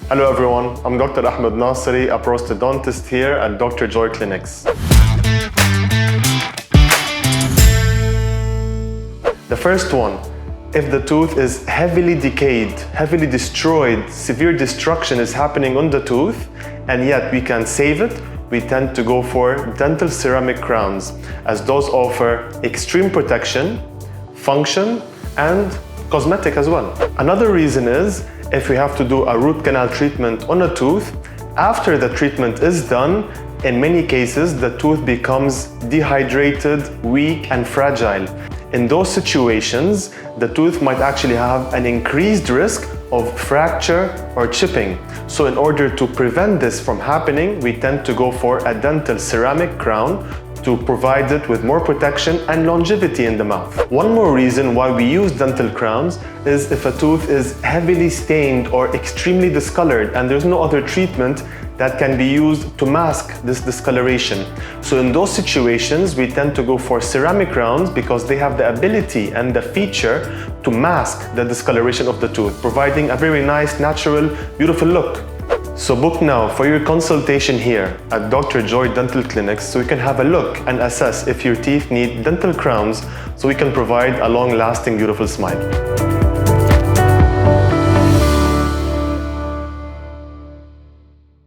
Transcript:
Hello everyone, I'm Dr. Ahmed Nasser, a prosthodontist here at Dr. Joy Clinics. The first one, if the tooth is heavily decayed, heavily destroyed, severe destruction is happening on the tooth, and yet we can save it, we tend to go for dental ceramic crowns, as those offer extreme protection, function, and cosmetic as well. Another reason is if we have to do a root canal treatment on a tooth, after the treatment is done, in many cases the tooth becomes dehydrated, weak, and fragile. In those situations, the tooth might actually have an increased risk of fracture or chipping. So in order to prevent this from happening, we tend to go for a dental ceramic crown to provide it with more protection and longevity in the mouth. One more reason why we use dental crowns is if a tooth is heavily stained or extremely discolored and there's no other treatment that can be used to mask this discoloration. So in those situations, we tend to go for ceramic crowns because they have the ability and the feature to mask the discoloration of the tooth, providing a very nice, natural, beautiful look. So book now for your consultation here at Dr. Joy Dental Clinics so we can have a look and assess if your teeth need dental crowns so we can provide a long-lasting, beautiful smile.